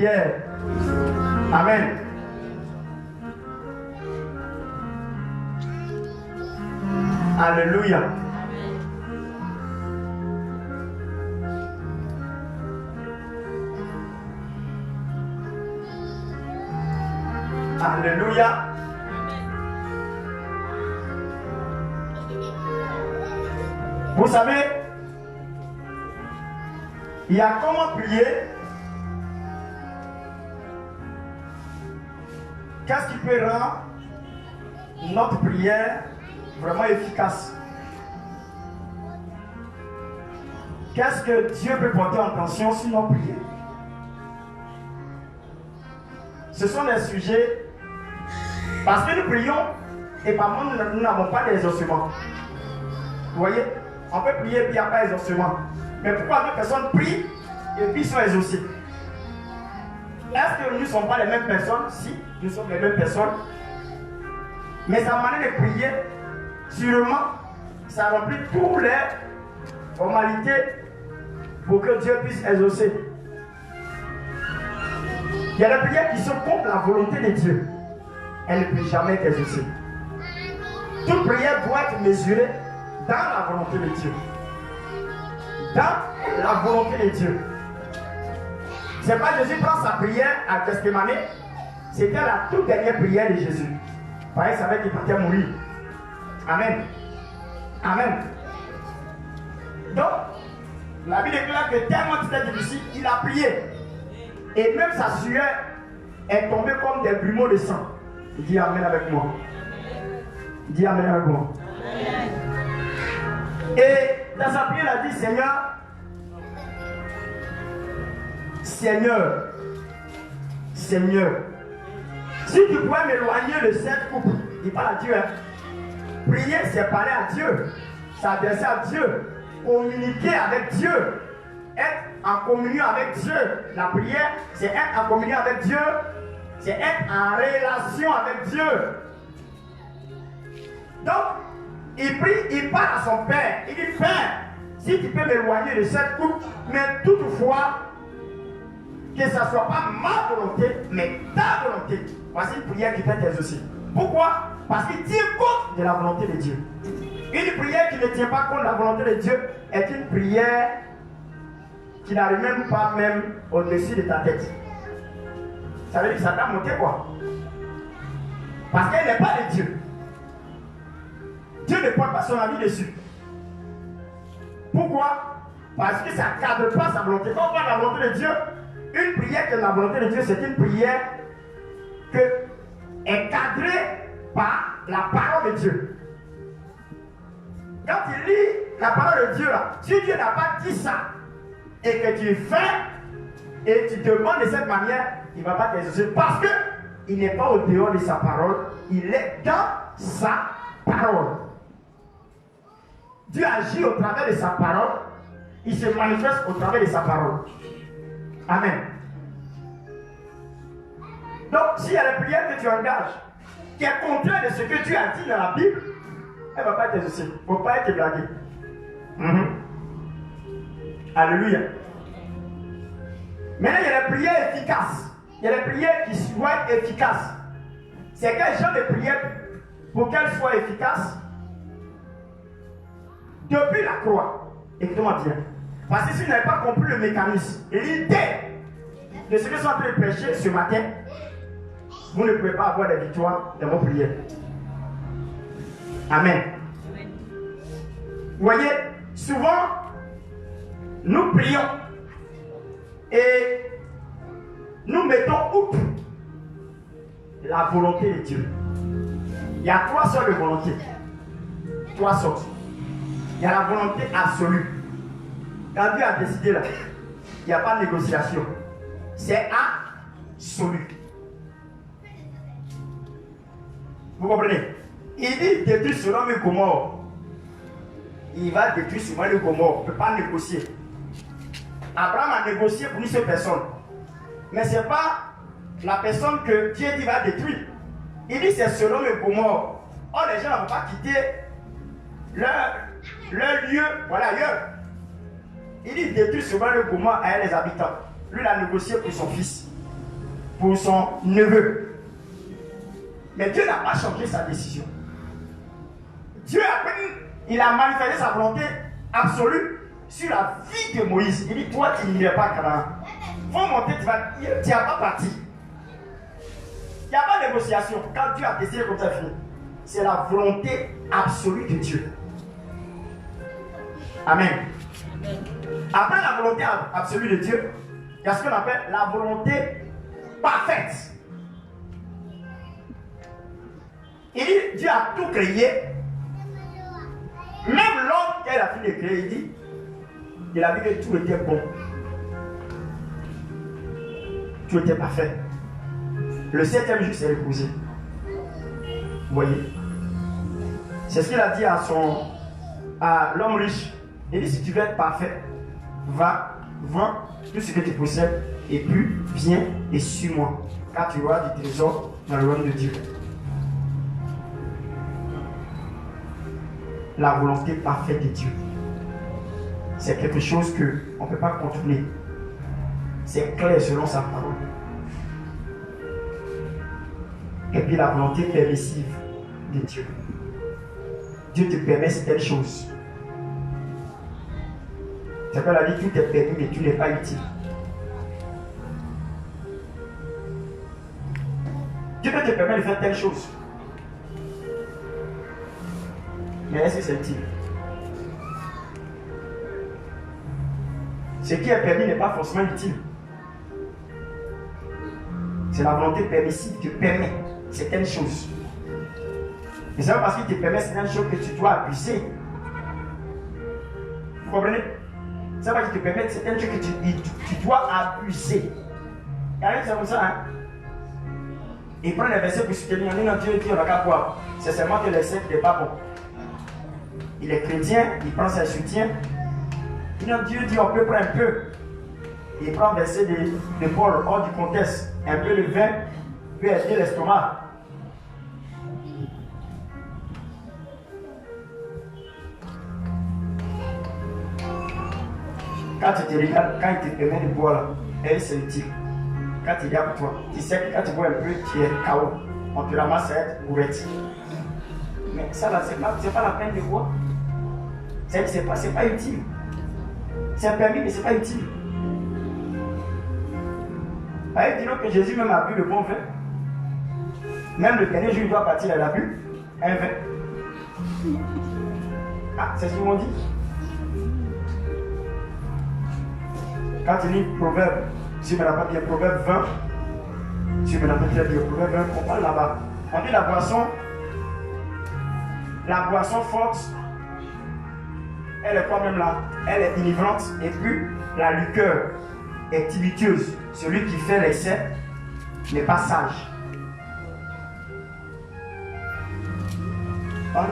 prière. Amen. Alléluia. Alléluia. Vous savez, il y a comment prier. Qu'est-ce qui peut rendre notre prière vraiment efficace? Qu'est-ce que Dieu peut porter en tension sur nos prières? Ce sont des sujets parce que nous prions et par contre nous n'avons pas d'exaucement. Vous voyez, on peut prier et puis il n'y a pas d'exaucement. Mais pourquoi deux personnes prient et puis sont exaucées? Est-ce que nous ne sommes pas les mêmes personnes? Si, nous sommes les mêmes personnes. Mais sa manière de prier, sûrement, ça remplit toutes les formalités pour que Dieu puisse exaucer. Il y a des prières qui sont contre la volonté de Dieu. Elle ne peut jamais être exaucée. Toute prière doit être mesurée dans la volonté de Dieu. Dans la volonté de Dieu. C'est pas Jésus prend sa prière à Gethsémani. C'était la toute dernière prière de Jésus. Pareil, ça savait qu'il partait mourir. Amen. Amen. Donc, la Bible déclare que tellement c'était difficile, il a prié. Et même sa sueur est tombée comme des grumeaux de sang. Il dit Amen avec moi. Il dit Amen avec moi. Et dans sa prière, il a dit Seigneur, Seigneur, Seigneur, si tu pouvais m'éloigner de cette coupe, il parle à Dieu. Hein. Prier, c'est parler à Dieu, s'adresser à Dieu, communiquer avec Dieu, être en communion avec Dieu. La prière, c'est être en communion avec Dieu, c'est être en relation avec Dieu. Donc, il prie, il parle à son Père. Il dit, Père, si tu peux m'éloigner de cette coupe, mais toutefois, que ce ne soit pas ma volonté, mais ta volonté. Voici une prière qui peut être exaucée. Pourquoi? Parce qu'il tient compte de la volonté de Dieu. Une prière qui ne tient pas compte de la volonté de Dieu est une prière qui n'arrive même pas même au-dessus de ta tête. Ça veut dire que ça t'a monté quoi? Parce qu'elle n'est pas de Dieu. Dieu ne porte pas son avis dessus. Pourquoi? Parce que ça ne cadre pas sa volonté. Quand on parle de la volonté de Dieu, une prière qui est la volonté de Dieu, c'est une prière qui est cadrée par la parole de Dieu. Quand tu lis la parole de Dieu, là, si Dieu n'a pas dit ça, et que tu fais, et tu demandes de cette manière, il ne va pas t'exaucer parce qu'il n'est pas au dehors de sa parole, il est dans sa parole. Dieu agit au travers de sa parole, il se manifeste au travers de sa parole. Amen. Donc, s'il y a la prière que tu engages, qui est contraire de ce que Dieu a dit dans la Bible, elle ne va pas être exaucée. Il ne faut pas être blagué. Alléluia. Maintenant, il y a les prières efficaces. Il y a les prières qui soient efficaces. C'est quel genre de prière pour qu'elles soient efficaces? Depuis la croix. Écoutez-moi bien. Parce que si vous n'avez pas compris le mécanisme, l'idée de ce que je suis en train de prêcher ce matin, vous ne pouvez pas avoir de victoire dans vos prières. Amen. Vous voyez, souvent, nous prions et nous mettons outre la volonté de Dieu. Il y a trois sortes de volonté. Trois sortes. Il y a la volonté absolue. Quand Dieu a décidé là, il n'y a pas de négociation. C'est absolu. Vous comprenez? Il dit détruire Sodome et Gomorrhe. Il va détruire Sodome et Gomorrhe. On ne peut pas négocier. Abraham a négocié pour une seule personne. Mais ce n'est pas la personne que Dieu dit va détruire. Il dit c'est Sodome et Gomorrhe. Or les gens ne vont pas quitter leur lieu, voilà ailleurs. Il dit détruire Sodome et Gomorrhe à les habitants. Lui il a négocié pour son fils. pour son neveu. Mais Dieu n'a pas changé sa décision. Dieu, il a manifesté sa volonté absolue sur la vie de Moïse. Il dit, toi, tu n'irais pas à Canaan. Faut monter, tu n'as pas parti. Il n'y a pas de négociation. Quand Dieu a décidé comme ça, fini. C'est la volonté absolue de Dieu. Amen. Après la volonté absolue de Dieu, il y a ce qu'on appelle la volonté parfaite. Il dit, Dieu a tout créé. Même l'homme qu'elle a fini de créer, il a vu que tout était bon. Tout était parfait. Le 7e jour s'est reposé. Vous voyez? C'est ce qu'il a dit à l'homme riche. Il dit, si tu veux être parfait, va, vends tout ce que tu possèdes et puis viens et suis-moi. Car tu auras du trésor dans le royaume de Dieu. La volonté parfaite de Dieu. C'est quelque chose qu'on ne peut pas contrôler. C'est clair selon sa parole. Et puis la volonté permissive de Dieu. Dieu te permet certaines choses. C'est qu'elle a dit, tout est permis, mais tu n'es pas utile. Dieu peut te permettre de faire telle chose. Mais est-ce que c'est utile? Ce qui est permis n'est pas forcément utile. C'est la volonté permissive qui te permet certaines choses. Et c'est pas parce qu'il te permet certaines choses que tu dois abuser. Vous comprenez? C'est pas qu'il te permet certaines choses que tu dois abuser. Il y a rien qui comme ça, hein? Il prend les versets pour soutenir. Non, Dieu dit on n'a qu'à boire. C'est seulement que les sectes n'est pas bon. Il est chrétien, il prend ses soutiens. Non, Dieu dit on peut prendre un peu. Il prend verset de Paul hors du contexte. Un peu de vin peut aider l'estomac. Quand tu te regardes, quand il te permet de boire là, c'est utile. Quand il y a pour toi, tu sais que quand tu bois un peu, tu es KO. On te ramasse cette bourrette. Mais ça là, c'est pas la peine de boire. C'est pas utile. C'est permis, mais c'est pas utile. Disons que Jésus même a bu le bon vin. Même le dernier jour, il doit partir, il a bu un vin. Ah, c'est ce qu'ils m'ont dit. Quand il lit Proverbe, si je me rappelle bien, Proverbe 20, si je me rappelle bien, Proverbe 20, on parle là-bas. On dit la boisson forte, elle est quand même là, elle est délivrante, et puis la liqueur est tumultueuse. Celui qui fait l'excès n'est pas sage. On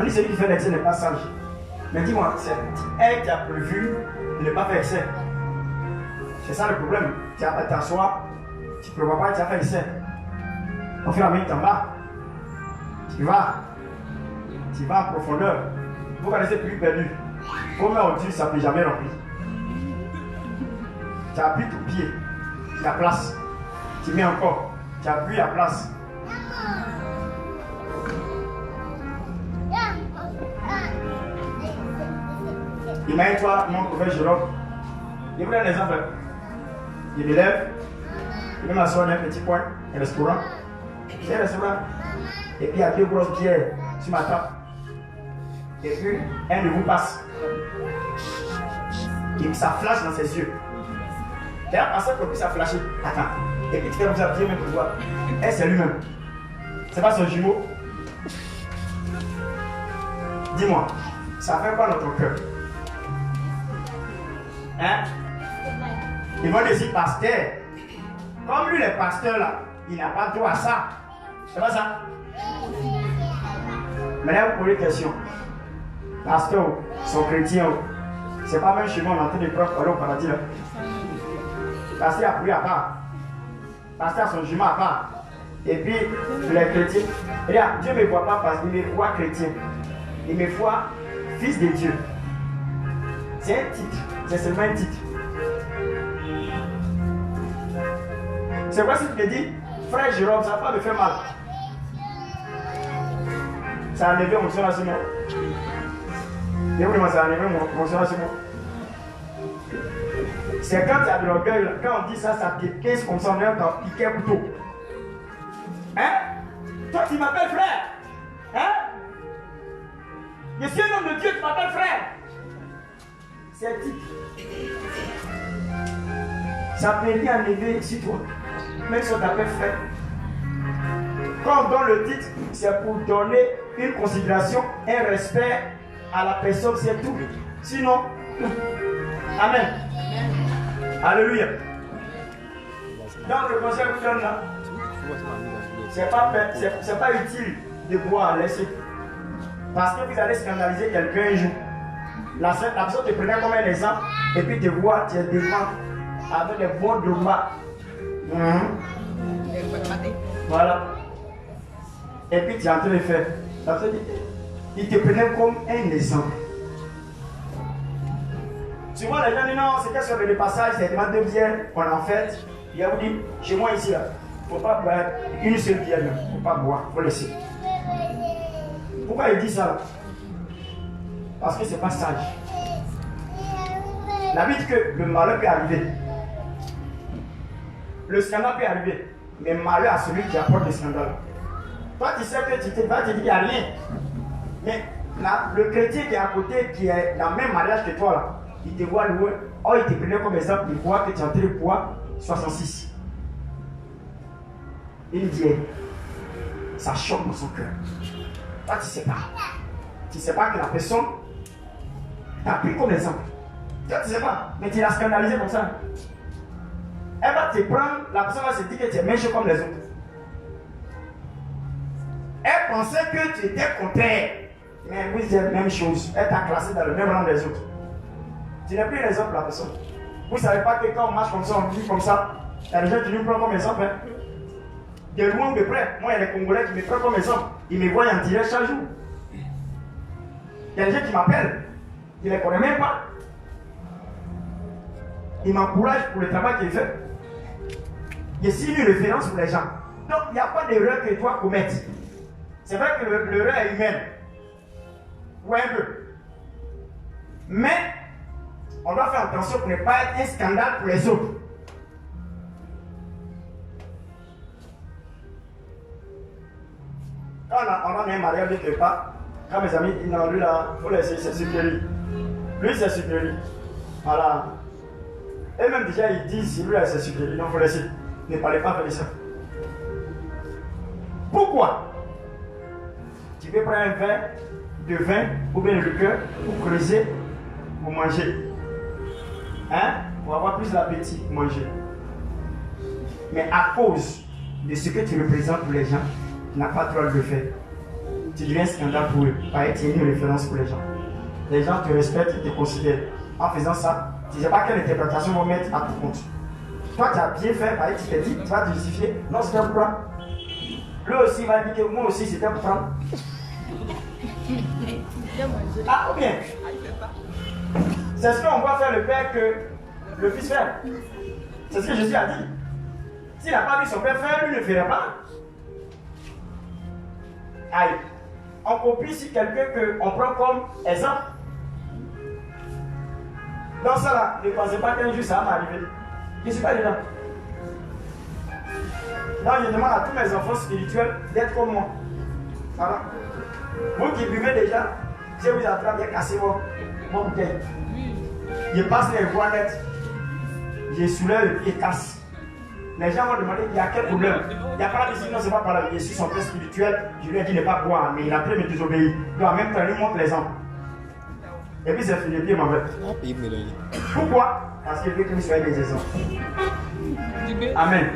dit, celui qui fait l'excès n'est pas sage. Mais dis-moi, c'est elle qui a prévu de ne pas faire excès. C'est ça le problème. Tu vas t'asseoir, tu ne prévois pas que tu as fait excès. Au fur et à mesure que tu en vas, tu vas en profondeur. Vous connaissez plus perdu. Pour mettre au-dessus, ça ne peut jamais remplir. Tu appuies ton pied, la place. Tu mets encore, tu appuies la place. Imagine-toi, mon prophète Jérôme. Je vous donne un exemple. Je me lève, je vais m'asseoir dans un petit coin, un restaurant. J'ai un restaurant. Et puis il y a 2 grosses bières sur ma table. Et puis un de vous passe. Et puis ça flash dans ses yeux. Et là, passé pour que ça flashe. Attends. Et puis tu fais comme ça, Dieu même pour voir. Et c'est lui-même. C'est pas son jumeau. Dis-moi, ça fait quoi dans ton cœur? Hein? Ils vont dire pasteur. Comme lui, le pasteur là, il n'a pas droit à ça. C'est pas ça? Maintenant, vous posez une question. Pasteur, son chrétien, c'est pas même chez moi, on est en train de prendre aller au paradis là. Pasteur a prié à part. Pasteur a son jumeau à part. Et puis, les chrétiens, regarde, Dieu ne me voit pas parce qu'il me voit chrétien. Il me voit fils de Dieu. C'est un titre. C'est seulement un titre. C'est quoi si tu me dis, frère Jérôme, ça va pas me faire mal. Ça a enlevé mon son à ce moment. Et oui, moi, ça a enlevé mon son à ce moment. C'est quand tu as de l'orgueil, quand on dit ça, ça te pique comme ça, on vient t'en piquer un couteau. Hein? Toi, tu m'appelles frère. Hein? Je suis un homme de Dieu, tu m'appelles frère. C'est un titre. Ça peut bien enlever sur toi. Même si on t'appelle frère. Quand on donne le titre, c'est pour donner une considération, un respect à la personne, c'est tout. Sinon, amen. Alléluia. Donc le conseil que je donne là, c'est pas utile de boire, laisser. Parce que vous allez scandaliser quelqu'un un jour. La personne te prenait comme un exemple et puis te voit, tu es devant avec des bons dogmas. Voilà. Et puis tu es en train de faire. La personne dit, il te prenait comme un exemple. Souvent les gens disent non, c'était sur le passage, c'est demandé de bière qu'on en fait. Il a dit, chez moi ici, il ne faut pas boire une seule bière, il ne faut pas boire, il faut laisser. Pourquoi il dit ça là? Parce que ce n'est pas sage. La vie dit que le malheur peut arriver. Le scandale peut arriver. Mais malheur à celui qui apporte le scandale. Toi, tu sais que tu vas te dire qu'il n'y a rien. Mais là, le chrétien qui est à côté, qui est dans le même mariage que toi, là, il te voit loin. Oh, il te prenait comme exemple, il voit que tu es en train de boire 66. Il dit, ça choque dans son cœur. Toi, tu ne sais pas. Tu ne sais pas que la personne t'a pris comme exemple. Toi, tu ne sais pas. Mais tu l'as scandalisé comme ça. Elle va te prendre, la personne va se dire que tu es méchant comme les autres. Elle pensait que tu étais contraire. Mais vous êtes la même chose. Elle t'a classé dans le même rang des autres. Tu n'es plus l'exemple de la personne. Vous ne savez pas que quand on marche comme ça, on vit comme ça, il y a des gens qui nous prennent comme exemple. Hein? De loin ou de près. Moi, il y a des Congolais qui me prennent comme exemple. Ils me voient en direct chaque jour. Il y a des gens qui m'appellent. Je ne les connais même pas. Ils m'encouragent pour le travail qu'ils font. Je suis une référence pour les gens. Donc, il n'y a pas d'erreur que toi commettes. C'est vrai que l'erreur est humaine. Ouais, un peu. Mais, on doit faire attention pour ne pas être un scandale pour les autres. Quand on a un mariage quelque part, quand mes amis disent non, lui là, il faut laisser, c'est supérieur. Lui, c'est supérieur. Voilà. Et même déjà, ils disent, si lui là, c'est supérieur, donc il faut laisser. Ne parlez pas de ça. Pourquoi? Tu peux prendre un verre de vin ou bien de liqueur pour creuser, pour manger. Hein? Pour avoir plus d'appétit pour manger. Mais à cause de ce que tu représentes pour les gens, tu n'as pas le droit de le faire. Tu deviens scandale pour eux. Pareil, tu es une référence pour les gens. Les gens te respectent et te considèrent. En faisant ça, tu ne sais pas quelle interprétation vont mettre à ton compte. Toi, tu as bien fait, pareil, tu t'es dit, tu vas te justifier. Non, c'était pour toi. Lui aussi, il va dire que moi aussi, c'était pour toi. Ah, ou bien? C'est ce qu'on va faire le père que le fils fait. C'est ce que Jésus a dit. S'il n'a pas vu son père faire, lui ne ferait pas. Aïe. On copie ici quelqu'un qu'on prend comme exemple. Dans ça là, ne pensez pas qu'un jour ça va m'arriver. Je ne suis pas dedans. Donc je demande à tous mes enfants spirituels d'être comme moi. Voilà. Vous qui buvez déjà, je vous attrape, j'ai cassé mon bouteille. Je passe les voies nettes. Je soulève et casse. Les gens vont demander il y a quel problème. Il n'y a pas de signe, non, c'est pas par là. Je suis son père spirituel, je lui ai dit de ne pas boire, mais il a pris me désobéir. Donc en même temps, il montre l'exemple. Et puis c'est fini, puis mauvais. Pourquoi? Parce qu'il veut que vous soyez des exemples. Amen.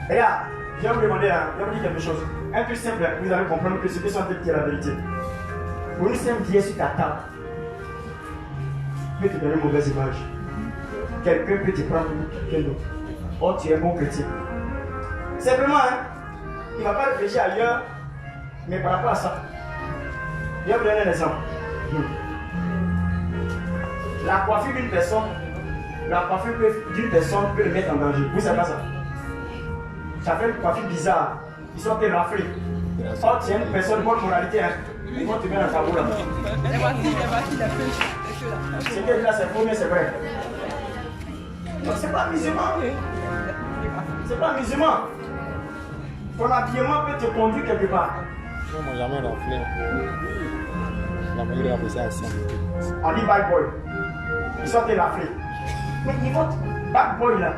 Regarde, je vais vous demander, je vais vous dire quelque chose. Un truc simple, vous allez comprendre que ce que sont dit est la vérité. Pour une simple bière sur ta table, peut te donner une mauvaise image. Quelqu'un peut te prendre quelqu'un d'autre. Oh, tu es bon chrétien. Simplement, hein, il ne va pas réfléchir ailleurs, mais par rapport à ça. Je vais vous donner un exemple. bien. La coiffure d'une personne, d'une personne peut le mettre en danger. Vous savez pas ça? Ça fait une coiffure bizarre. Ils sont raflés. Oh, tiens, une personne de bonne moralité, hein. Ils vont te mettre dans ta boue là. C'est que là, c'est faux, mais c'est vrai. Donc, c'est pas musulman. C'est pas musulman. Ton habillement peut te conduire quelque part. Non, moi, jamais raflé. La meilleure appelle ça assez. On dit bad boy. Ils sont raflés. Mais il vote bad boy là.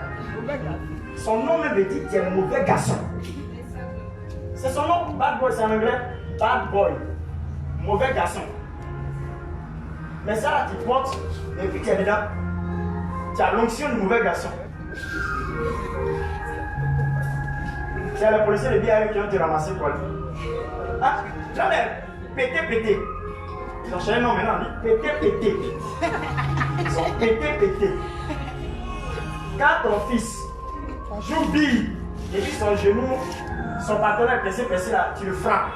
Son nom même dit qu'il est un mauvais garçon. C'est son nom, bad boy, c'est en anglais. Bad boy. Mauvais garçon. Mais ça là, tu portes, et puis tu es dedans. Tu as l'onction du mauvais garçon. C'est les policiers de BAE qui ont te ramassé quoi. Ah, là, pété. Ils ont changé le nom maintenant, on dit pété. Ils sont pété. Quand ton fils joue bille et puis son genou, son partenaire est pressé là, tu le frappes.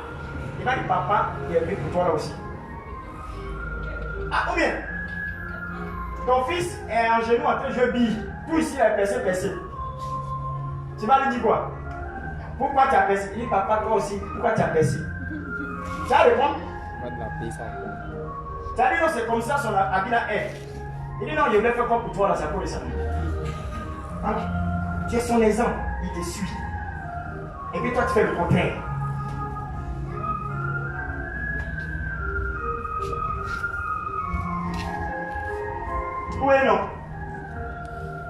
Il va dire papa, il est venu pour toi là aussi. Ah, ou bien, ton fils est en genou en train de jouer bille, tout ici est pressé. Tu vas lui dire quoi? Pourquoi tu as percé? Il dit papa, toi aussi, pourquoi tu as percé? Tu vas répondre? Tu as dit non, c'est comme ça son habit là est. Il dit non, je voulais faire quoi pour toi là, c'est à cause de ça. Hein? Tu es son exemple, il te suit. Et puis toi tu fais le contraire. Oui et non.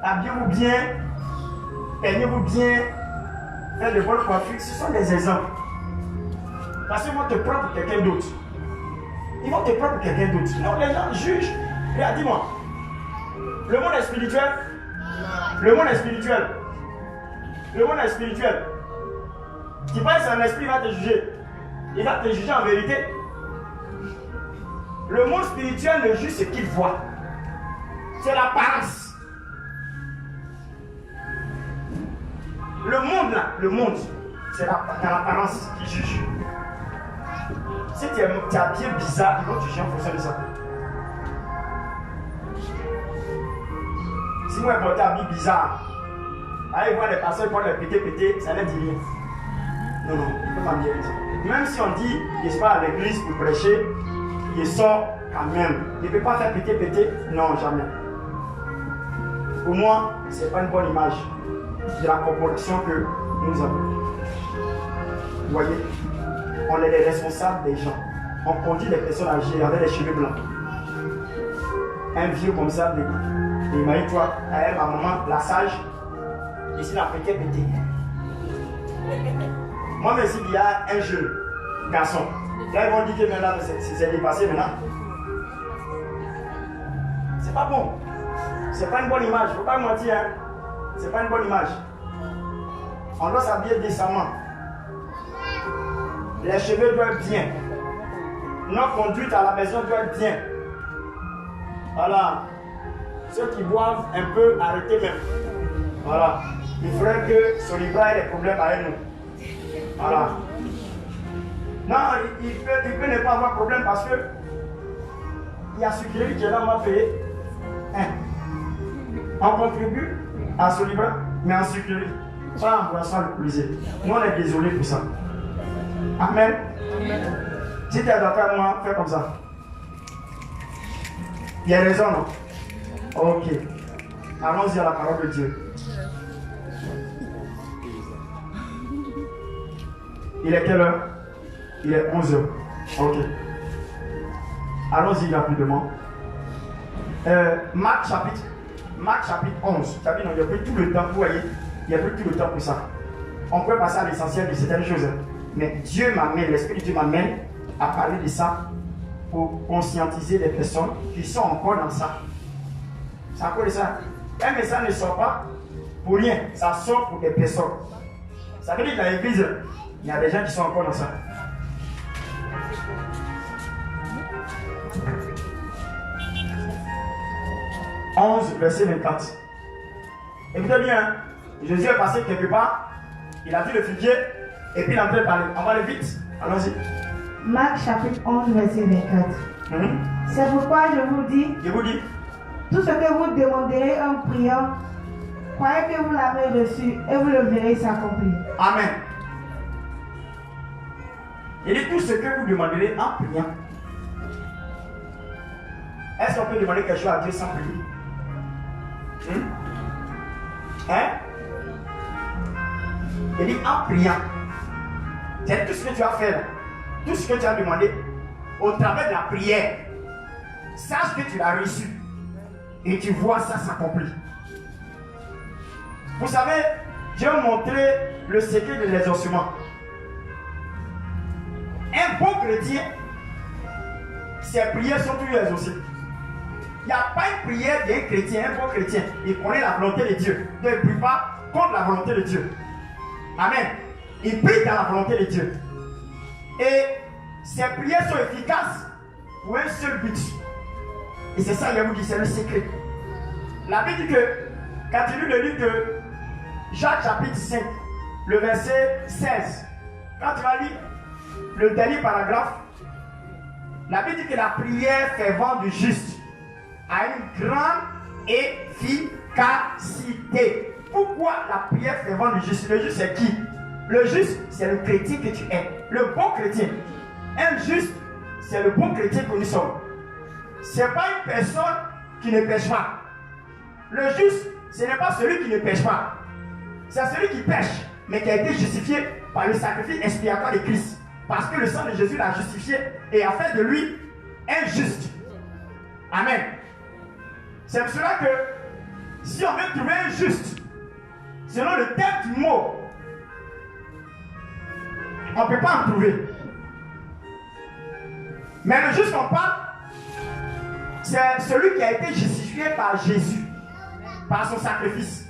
Habillez-vous bien, peignez-vous bien, faites de bonnes coiffures, ce sont des exemples. Parce qu'ils vont te prendre pour quelqu'un d'autre. Ils vont te prendre pour quelqu'un d'autre. Non, les gens jugent. Regarde, dis-moi. Le monde est spirituel. Le monde est spirituel. Le monde est spirituel. Tu penses que un esprit va te juger. Il va te juger en vérité. Le monde spirituel ne juge ce qu'il voit. C'est l'apparence. Le monde là, le monde, c'est l'apparence qui juge. Si tu es habillé bizarre, ils vont te juger en fonction de ça. Si moi je porte un habit bizarre, allez voir les personnes pour les péter, ça ne dit rien. Non, il ne peut pas me dire ça. Même si on dit, il n'est pas à l'église pour prêcher, il sort quand même. Il ne peut pas faire péter, non, jamais. Pour moi, ce n'est pas une bonne image de la corporation que nous avons. Vous voyez, on est les responsables des gens. On conduit les personnes âgées avec les cheveux blancs. Un vieux comme ça, imagine-toi, avec ma maman, la sage, ici la pété. Moi, mais s'il y a un jeune garçon, là ils vont dire que maintenant c'est dépassé maintenant. C'est pas bon. C'est pas une bonne image, faut pas mentir. Hein. C'est pas une bonne image. On doit s'habiller décemment. Les cheveux doivent être bien. Notre conduite à la maison doit être bien. Voilà. Ceux qui boivent un peu, arrêtez même. Voilà. Il faudrait que Solibra ait des problèmes avec nous. Voilà. Non, il peut ne pas avoir de problème parce que il y a Sucrerie qui est là, on va payer. On contribue à Solibra, mais en Sucrerie. Pas en boisson alcoolisée. Nous, on est désolé pour ça. Amen. Si tu es d'accord avec moi, fais comme ça. Il y a raison, non? Ok. Allons-y à la parole de Dieu. Il est quelle heure? Il est 11h. Ok. Allons-y rapidement. Marc chapitre 11. Tu as vu, non, il y a pris tout le temps, vous voyez, il y a pris tout le temps pour ça. On peut passer à l'essentiel de certaines choses. Mais Dieu m'amène, l'Esprit de Dieu m'amène à parler de ça pour conscientiser les personnes qui sont encore dans ça. C'est à cause de ça. Un message ne sort pas pour rien, ça sort pour des personnes. Ça veut dire que dans l'église, il y a des gens qui sont encore dans ça. « 11, verset 24. » Écoutez bien, Jésus est passé quelque part, il a vu le figuier, et puis il est en train de parler. On va aller vite, allons-y. Marc chapitre 11, verset 24. C'est pourquoi je vous dis, tout ce que vous demanderez en priant, croyez que vous l'avez reçu et vous le verrez s'accomplir. Amen. Il dit tout ce que vous demanderez en priant. Est-ce qu'on peut demander quelque chose à Dieu sans prier? Hein? Il dit en priant. C'est tout ce que tu as fait là. Tout ce que tu as demandé au travers de la prière. Sache que tu l'as reçu. Et tu vois ça s'accomplir. Vous savez, je vais vous montrer le secret de l'exaucement. Un bon chrétien, ses prières sont toujours exaucées. Il n'y a pas une prière d'un chrétien, un bon chrétien. Il connaît la volonté de Dieu. Donc il ne prie pas contre la volonté de Dieu. Amen. Il prie dans la volonté de Dieu. Et ses prières sont efficaces pour un seul but. Et c'est ça, je vous dis, c'est le secret. La Bible dit que, quand tu lis le livre de Jacques chapitre 5, le verset 16, quand tu vas lire le dernier paragraphe, la Bible dit que la prière fervente du juste a une grande efficacité. Pourquoi la prière fervente du juste? Le juste c'est qui? Le juste c'est le chrétien que tu es. Le bon chrétien. Un juste c'est le bon chrétien que nous sommes. Ce n'est pas une personne qui ne pêche pas. Le juste ce n'est pas celui qui ne pêche pas. C'est celui qui pêche mais qui a été justifié par le sacrifice expiatoire de Christ. Parce que le sang de Jésus l'a justifié et a fait de lui un juste. Amen. C'est pour cela que si on veut trouver un juste, selon le thème du mot, on ne peut pas en trouver. Mais le juste qu'on parle, c'est celui qui a été justifié par Jésus, par son sacrifice.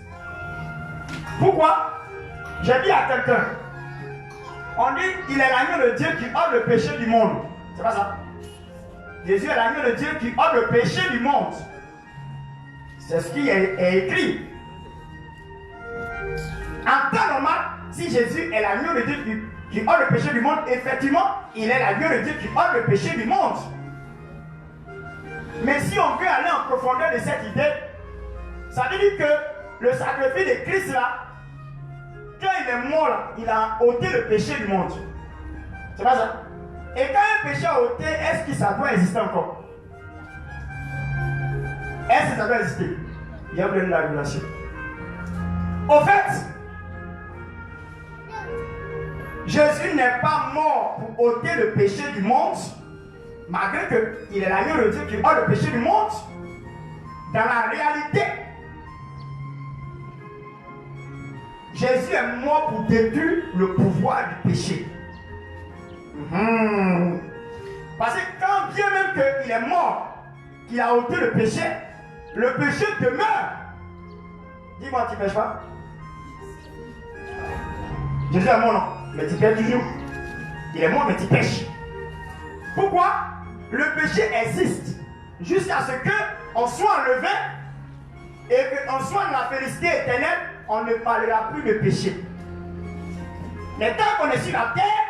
Pourquoi? J'ai dit à quelqu'un, on dit il est l'agneau de Dieu qui ôte le péché du monde. C'est pas ça. Jésus est l'agneau de Dieu qui ôte le péché du monde. C'est ce qui est écrit. En temps normal, si Jésus est l'agneau de Dieu qui ôte le péché du monde, effectivement, il est l'agneau de Dieu qui ôte le péché du monde. Mais si on veut aller en profondeur de cette idée, ça veut dire que le sacrifice de Christ là, quand il est mort là, il a ôté le péché du monde. C'est pas ça? Et quand un péché a ôté, est-ce que ça doit exister encore? Est-ce que ça doit exister? Il y a besoin de la révélation. Au fait, Jésus n'est pas mort pour ôter le péché du monde, malgré qu'il est l'agneau de Dieu qui ôte le péché du monde. Dans la réalité, Jésus est mort pour détruire le pouvoir du péché. Parce que quand bien même qu'il est mort, qu'il a ôté le péché demeure. Dis-moi, tu ne pêches pas? Jésus est mort, non? Mais tu pêches toujours. Il est mort, mais tu pêches. Pourquoi? Le péché existe jusqu'à ce qu'on soit enlevé et qu'on soit dans la félicité éternelle, on ne parlera plus de péché. Mais tant qu'on est sur la terre,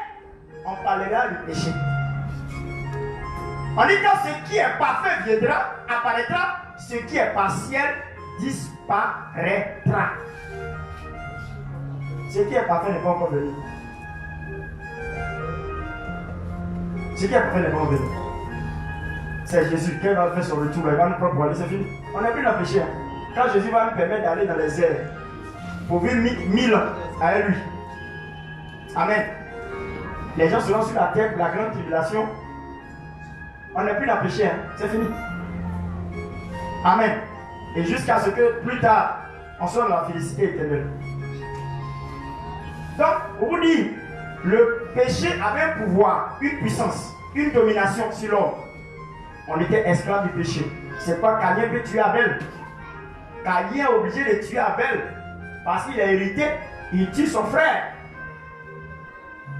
on parlera du péché. On dit quand ce qui est parfait viendra, apparaîtra, ce qui est partiel disparaîtra. Ce qui est parfait n'est pas encore venu. Ce qui est parfait n'est pas encore venu. C'est Jésus qui va faire son retour, il va nous prendre pour aller, c'est fini. On n'a plus de péché. Quand Jésus va nous permettre d'aller dans les airs, pour vivre 1000 ans avec lui. Amen. Les gens seront sur la terre pour la grande tribulation. On n'a plus de péché, c'est fini. Amen. Et jusqu'à ce que plus tard, on soit dans la félicité éternelle. Donc, on vous dit, le péché avait un pouvoir, une puissance, une domination sur l'homme. On était esclave du péché. C'est pas Caïn peut tuer Abel. Caïn est obligé de tuer Abel parce qu'il a hérité, il tue son frère.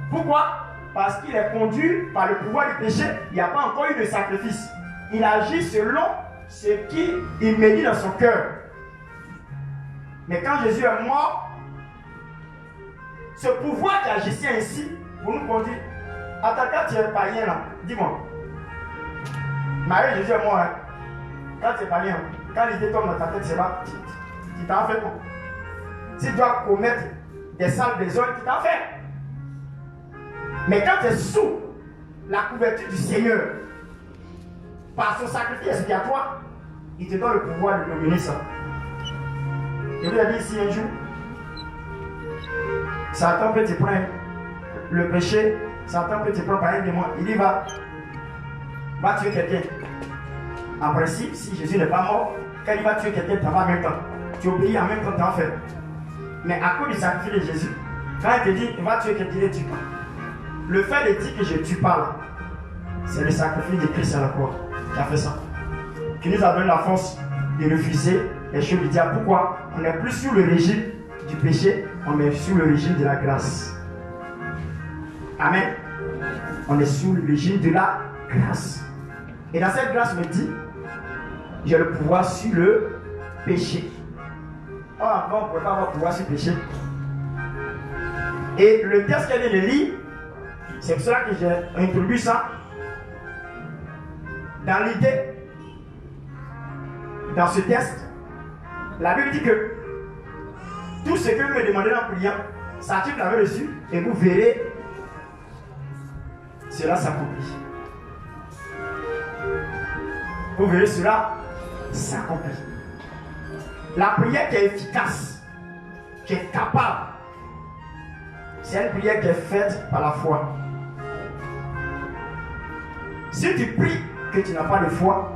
Pourquoi? Parce qu'il est conduit par le pouvoir du péché. Il n'y a pas encore eu de sacrifice. Il agit selon ce qu'il médit dans son cœur. Mais quand Jésus est mort, ce pouvoir qui agissait ainsi pour nous conduire. Attends, quand tu es païen là, dis-moi. Marie, Jésus et moi, hein, quand tu es pas bien, quand l'idée tombe dans ta tête, c'est pas, tu t'en fais quoi? Si tu dois commettre des sales besoins, tu t'en fais. Mais quand tu es sous la couverture du Seigneur, par son sacrifice expiatoire, il te donne le pouvoir de dominer ça. Je vous l'ai dit ici un jour, Satan peut te prendre le péché, Satan peut te prendre par un démon, il dit va tuer quelqu'un. En principe, si Jésus n'est pas mort, quand il va tuer quelqu'un, tu vas en même temps. Tu obéis en même temps, tu en fais. Mais à cause du sacrifice de Jésus, quand il te dit il va tuer quelqu'un, il tue pas. Le fait de dire que je ne tue pas là, c'est le sacrifice de Christ à la croix qui a fait ça. Qui nous a donné la force de refuser les choses du diable. Pourquoi? On n'est plus sous le régime du péché, on est sous le régime de la grâce. Amen. On est sous le régime de la grâce. Et dans cette grâce, me dit, j'ai le pouvoir sur le péché. Or, avant, on ne pouvait pas avoir le pouvoir sur le péché. Et le texte qu'elle vient de lire, c'est pour cela que j'ai introduit ça. Dans l'idée, dans ce texte, la Bible dit que tout ce que vous me demandez en priant, sachez que vous l'avez reçu et vous verrez cela s'accomplit. Vous verrez cela s'accomplit. La prière qui est efficace, qui est capable, c'est une prière qui est faite par la foi. Si tu pries que tu n'as pas de foi,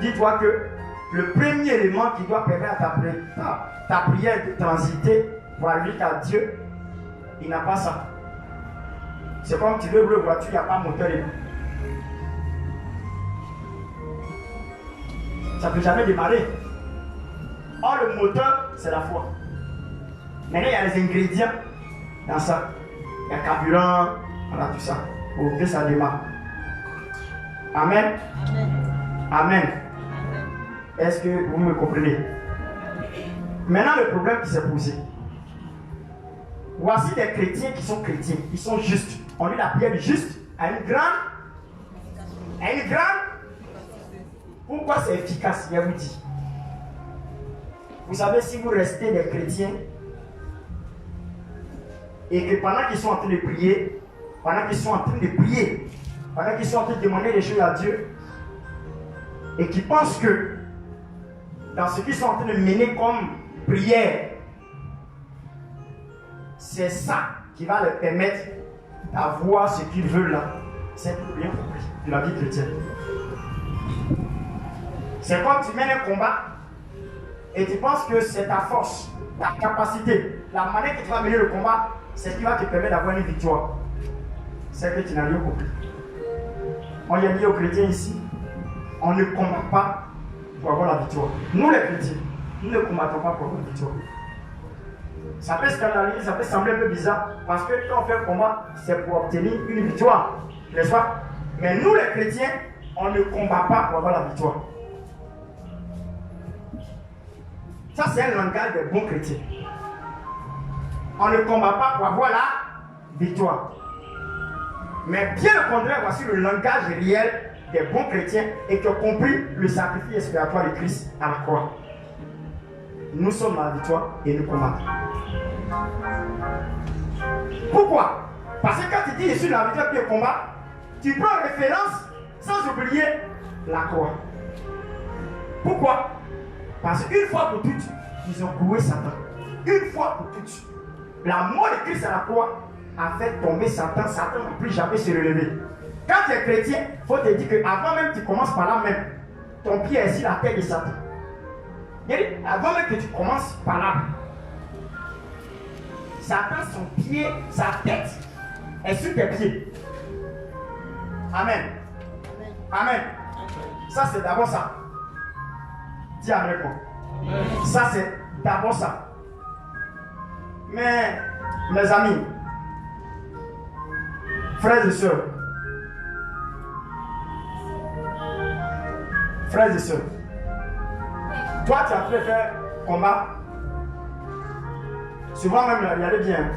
dis-toi que le premier élément qui doit permettre à ta prière de transiter pour arriver à Dieu, il n'a pas ça. C'est comme tu veux rouler une voiture, il n'y a pas de moteur dedans. Ça ne peut jamais démarrer. Or, le moteur, c'est la foi. Maintenant, il y a les ingrédients dans ça. Il y a le carburant, voilà tout ça. Pour que ça démarre. Amen. Amen. Amen. Est-ce que vous me comprenez? Maintenant, le problème qui s'est posé. Voici des chrétiens qui sont chrétiens, ils sont justes. On dit la prière du juste à une grande. Pourquoi c'est efficace? Je vous dis. Vous savez, si vous restez des chrétiens et que pendant qu'ils sont en train de prier, pendant qu'ils sont en train de demander des choses à Dieu, et qui pensent que dans ce qu'ils sont en train de mener comme prière, c'est ça qui va leur permettre d'avoir ce qu'ils veulent là. C'est bien compris de la vie chrétienne. C'est comme tu mènes un combat et tu penses que c'est ta force, ta capacité, la manière que tu vas mener le combat, c'est ce qui va te permettre d'avoir une victoire. C'est que tu n'as rien compris. On y a dit aux chrétiens ici, on ne combat pas pour avoir la victoire. Nous les chrétiens, nous ne combattons pas pour avoir la victoire. Ça peut scandaliser, ça peut sembler un peu bizarre, parce que quand on fait un combat, c'est pour obtenir une victoire, n'est-ce pas? Mais nous les chrétiens, on ne combat pas pour avoir la victoire. Ça, c'est un langage des bons chrétiens. On ne combat pas pour avoir la victoire. Mais bien au contraire, voici le langage réel des bons chrétiens et qui ont compris le sacrifice expiatoire de Christ à la croix. Nous sommes dans la victoire et nous combattons. Pourquoi? Parce que quand tu dis je suis dans la victoire et le combat, tu prends référence sans oublier la croix. Pourquoi? Parce qu'une fois pour toutes, ils ont cloué Satan. Une fois pour toutes. La mort de Christ à la croix a fait tomber Satan. Satan ne peut plus jamais se relever. Quand tu es chrétien, il faut te dire qu'avant même que tu commences par là même, ton pied est sur la tête de Satan. Avant même que tu commences par là, Satan, son pied, sa tête est sur tes pieds. Amen. Amen. Ça, c'est d'abord ça. Dis avec moi. Ça, c'est d'abord ça. Mais, mes amis, frères et sœurs, toi, tu as fait faire combat. Souvent même, il y a des biens.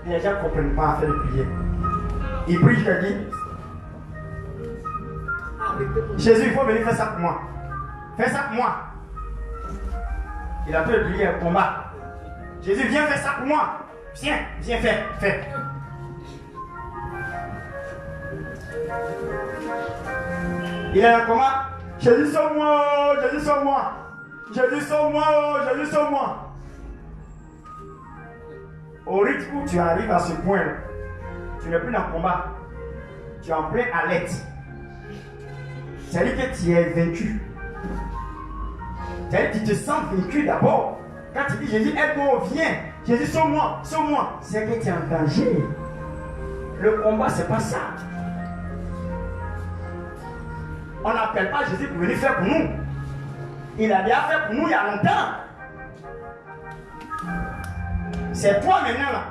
Les gens ne comprennent pas à faire des prières. Ils prient, je dis, Jésus, il faut venir faire ça pour moi. Fais ça pour moi. Il a pris le combat. Jésus, viens faire ça pour moi. Viens, viens faire, fais. Il est en combat. Jésus, sauve-moi, Jésus, sauve-moi. Jésus, sauve-moi, Jésus, sauve-moi. Au rythme où tu arrives à ce point, tu n'es plus dans le combat. Tu es en plein alerte. C'est-à-dire que tu es vaincu. C'est-à-dire que tu te sens vaincu d'abord. Quand tu dis Jésus, aide-moi, viens. Jésus, sauve-moi, sauve-moi. C'est que tu es en danger. Le combat, c'est pas ça. On n'appelle pas Jésus pour venir faire pour nous. Il a déjà fait pour nous il y a longtemps. C'est toi maintenant là,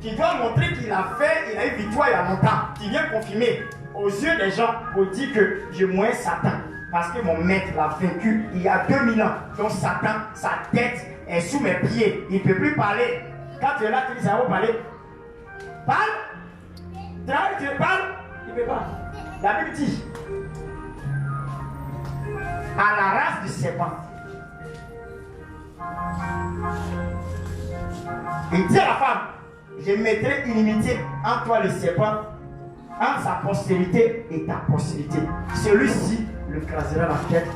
qui dois montrer qu'il a fait, il a eu victoire il y a longtemps. Qui vient confirmer aux yeux des gens pour dire que je moins Satan. Parce que mon maître l'a vaincu il y a 2000 ans. Donc Satan, sa tête est sous mes pieds. Il ne peut plus parler. Quand tu es là, tu dis ça va parler. Parle. Tu parles. Il ne peut pas. La Bible dit à la race du serpent. Il dit à la femme, je mettrai inimitié entre toi le serpent, entre sa postérité et ta postérité. Celui-ci le crasera la tête,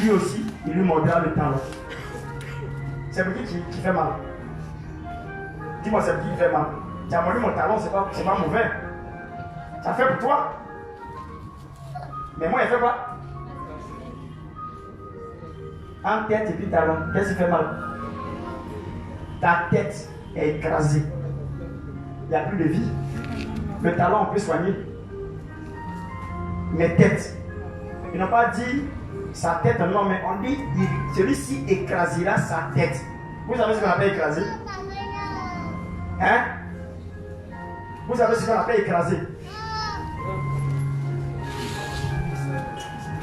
lui aussi, il lui mordra le talon. C'est pour qui fait mal? Dis-moi, c'est pour qui fait mal? Tu as mordu mon talon, c'est pas mauvais. Ça fait pour toi. Mais moi, il fait quoi? En tête et puis talon, qu'est-ce qui fait mal? Ta tête est écrasée. Il n'y a plus de vie. Le talon, on peut soigner. Mais tête. Ils n'ont pas dit sa tête, non, mais on dit celui-ci écrasera sa tête. Vous savez ce qu'on appelle écraser? Hein? Vous savez ce qu'on appelle écraser?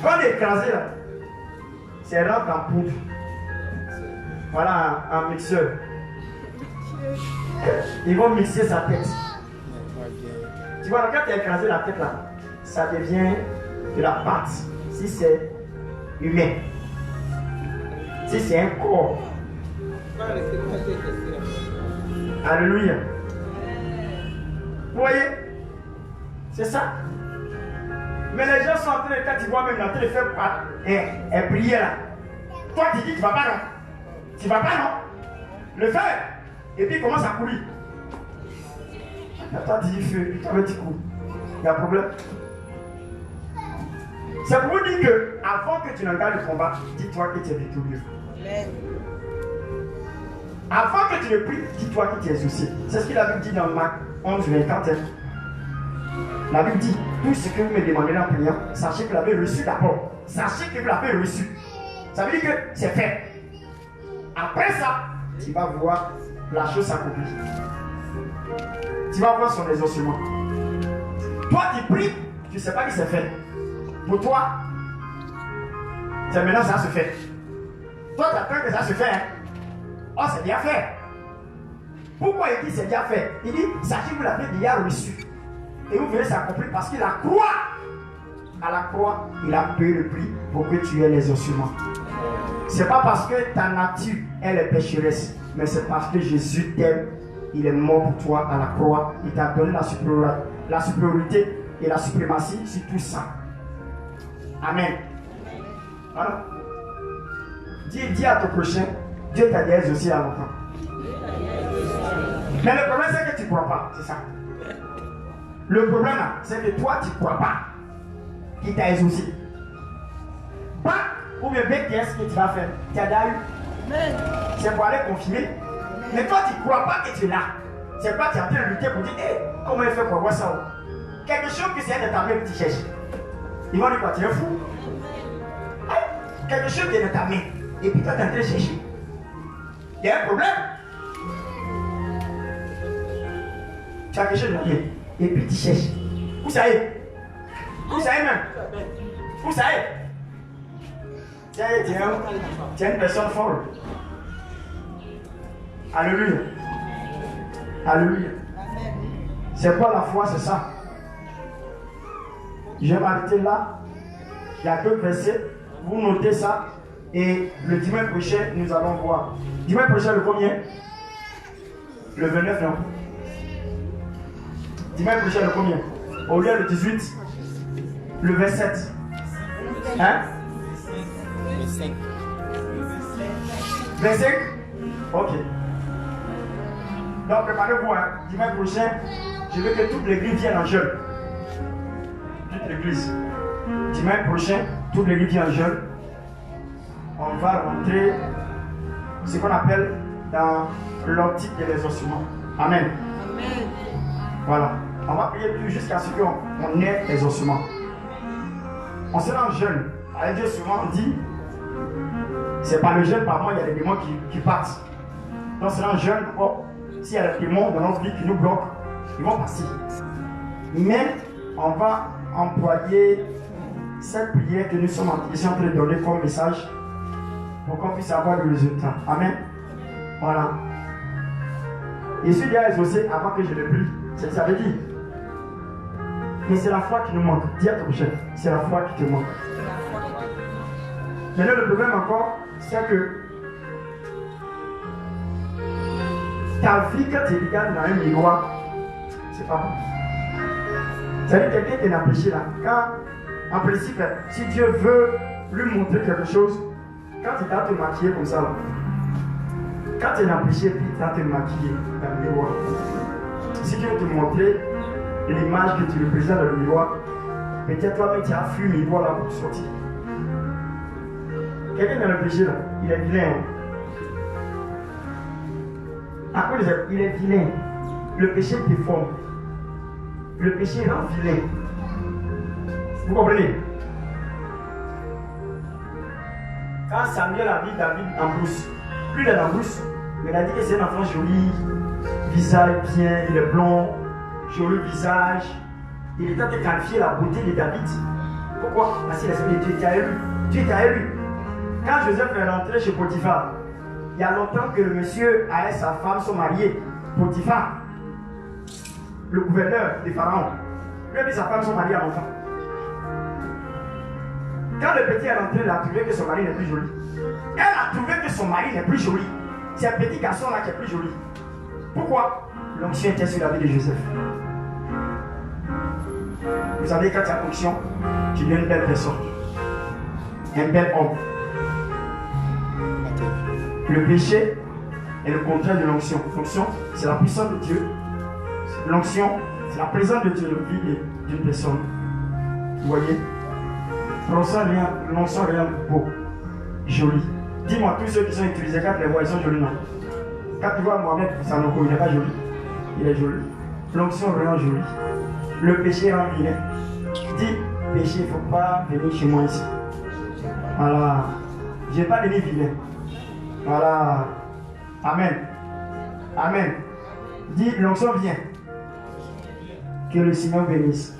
Quand on est écrasé là, c'est rentre en poudre. Voilà un mixeur. Ils vont mixer sa tête. Tu vois, quand tu as écrasé la tête là, ça devient de la pâte. Si c'est humain, si c'est un corps. Alléluia. Vous voyez? C'est ça. Mais les gens sont en train de, quand tu vois même en train de faire un prière là. Toi tu dis tu vas pas non. Tu vas pas non. Le faire. Et puis il commence à courir. Toi tu dis feu, toi tu cours. Il y a un problème. C'est pour vous dire que avant que tu n'engages le combat, dis-toi que tu es victorieux. Avant que tu ne pries, dis-toi que tu es exaucé. C'est ce qu'il a dit dans Marc 11, 24. La Bible dit, tout ce que vous me demandez en priant, sachez que vous l'avez reçu d'abord. Sachez que vous l'avez reçu. Ça veut dire que c'est fait. Après ça, tu vas voir la chose s'accomplir. Tu vas voir son exaucement. Toi, tu pries, tu ne sais pas que c'est fait. Pour toi, c'est maintenant ça se fait. Toi, tu as peur que ça se fait. Hein? Oh, c'est bien fait. Pourquoi il dit c'est bien fait? Il dit, sachez que vous l'avez déjà reçu. Et vous verrez s'accomplir parce qu'il a croix. À la croix, il a payé le prix pour que tu aies les ossements. C'est pas parce que ta nature, elle est pécheresse, mais c'est parce que Jésus t'aime. Il est mort pour toi à la croix. Il t'a donné la supériorité et la suprématie sur tout ça. Amen. Voilà. Dis à ton prochain, Dieu t'a déjà exaucé à longtemps. Mais le problème, c'est que tu ne crois pas. C'est ça. Le problème, c'est que toi, tu ne crois pas qu'il t'a exaucé. Pas ou bien qu'est-ce que tu vas faire? Tu as déjà eu. C'est pour aller confirmer. Mais toi, tu ne crois pas que tu es là. C'est pas que tu es en train de lutter pour dire, hey, comment il fait pour voir ça? Quelque chose que c'est de ta main que tu cherches. Ils vont dire quoi? Tu es fou? Hey, quelque chose qui est de ta main. Et puis toi, tu es en train de chercher. Il y a un problème. Tu as quelque chose de la main. Et puis tu cherches. Où ça est? Où ça est même? Où ça est? Tu es une personne folle. Alléluia. Alléluia. C'est quoi la foi? C'est ça. Je vais m'arrêter là. Il y a d'autres versets. Vous notez ça. Et le dimanche prochain, nous allons voir. Dimanche prochain, le combien? Le 29, non? Dimanche prochain, le combien? Au lieu le 18, le 27. Hein? 25. 25? Ok. Donc préparez-vous, hein. Dimanche prochain, je veux que toute l'église vienne en jeûne. Toute l'église. Dimanche prochain, toute l'église vienne en jeûne. On va rentrer ce qu'on appelle dans l'optique de l'exaucement. Amen. Amen. Voilà. On va prier plus jusqu'à ce qu'on ait l'exaucement. On sera en jeûne. Avec Dieu, souvent on dit, c'est par le jeûne, par moi, il y a des démons qui partent. Donc, c'est un jeûne. Oh, s'il y a des démons dans notre vie qui nous bloquent, ils vont passer. Mais on va employer cette prière que nous sommes en train de donner comme message pour qu'on puisse avoir le résultat. Amen. Voilà. Je suis déjà exaucé avant que je le prie. C'est ce que ça veut dire. Mais c'est la foi qui nous manque. Dis à ton chef, c'est la foi qui te manque. Maintenant, le problème encore, c'est que ta vie, quand tu regardes dans un miroir, c'est pas bon. C'est-à-dire quelqu'un qui est dans le péché là. Quand, en principe, si Dieu veut lui montrer quelque chose, quand tu vas te maquiller comme ça, là, quand tu es dans le péché, puis tu vas te maquiller dans le miroir. Si Dieu veut te montrer l'image que tu représentes dans le miroir, peut-être toi-même tu as fui le miroir là pour sortir. Quelqu'un dans le péché là, il est vilain. À quoi il est vilain? Le péché déforme. Le péché rend vilain. Vous comprenez? Quand Samuel a mis David en brousse, lui il est en brousse, mais il a dit que c'est un enfant joli, visage bien, il est blond, joli visage. Il est en train de qualifier la beauté de David. Pourquoi? Parce que l'esprit de Dieu était à lui. Dieu était à lui. Quand Joseph est rentré chez Potiphar, il y a longtemps que le monsieur et sa femme sont mariés. Potiphar, le gouverneur de Pharaon, lui et sa femme sont mariés à longtemps. Quand le petit est rentré, il a trouvé que son mari n'est plus joli. Elle a trouvé que son mari n'est plus joli. C'est un petit garçon là qui est plus joli. Pourquoi? L'onction était sur la vie de Joseph. Vous savez, quand tu as l'onction, tu deviens une belle personne. Un bel homme. Le péché est le contraire de l'onction. L'onction, c'est la puissance de Dieu. L'onction, c'est la présence de Dieu dans la vie d'une personne. Vous voyez? L'onction, rien de beau, joli. Dis-moi, tous ceux qui sont utilisés, quand tu les vois, ils sont jolis, non? Quand tu vois Mohamed Sanoko, il n'est pas joli. Il est joli. L'onction, rien joli. Le péché rend vilain. Dis, péché, il ne faut pas venir chez moi ici. Voilà. Je n'ai pas donné vilain. Voilà. Amen. Amen. Dis, l'onction vient. Que le Seigneur bénisse.